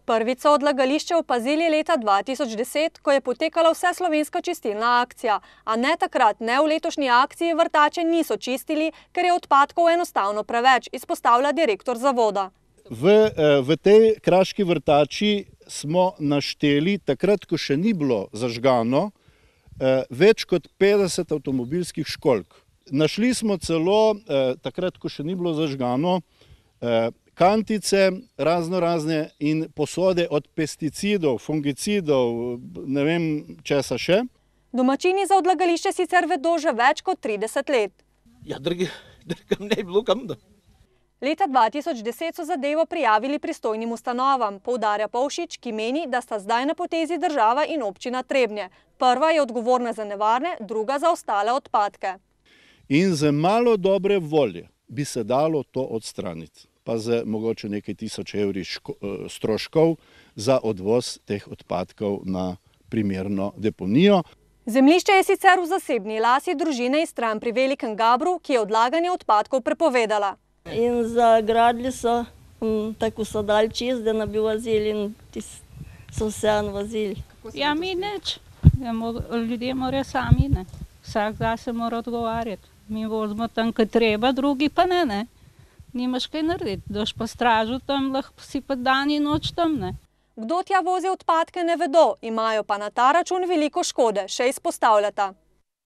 Prvič so odlagališče opazili leta 2010, ko je potekala vseslovenska čistilna akcija, a ne takrat, ne v letošnji akciji vrtače niso čistili, ker je odpadkov enostavno preveč, izpostavlja direktor zavoda. V tej kraški vrtači smo našteli, takrat, ko še ni bilo zažgano, več kot 50 avtomobilskih školjk. Našli smo celo, takrat, ko še ni bilo zažgano, kantice razne in posode od pesticidov, fungicidov, ne vem česa še. Domačini za odlagališče sicer vedo že več kot 30 let. Ja, drugam ne bi bilo kam da. Leta 2010 so zadevo prijavili pristojnim ustanovam, poudarja Pavšič, ki meni, da sta zdaj na potezi država in občina Trebnje. Prva je odgovorna za nevarne, druga za ostale odpadke. In z malo dobre volje bi se dalo to odstraniti, pa z mogoče nekaj tisoč evri stroškov za odvoz teh odpadkov na primerno deponijo. Zemljišče je sicer v zasebni lasti družine iz Stran pri Velikem Gabru, ki je odlaganje odpadkov prepovedala. In zagradili so, tako so dali čist, da ne bi vozili in so vseeno vozili. Ja, mi neč. Ljudje morajo sami, ne. Vsak zase mora odgovarjati. Mi vozimo tam, kaj treba, drugi pa ne. Nimaš kaj narediti. Doš pa stražu tam, lahko si pa dan in noč tam, ne. Kdo tja vozi odpadke, ne vedo, imajo pa na ta račun veliko škode, še izpostavljata.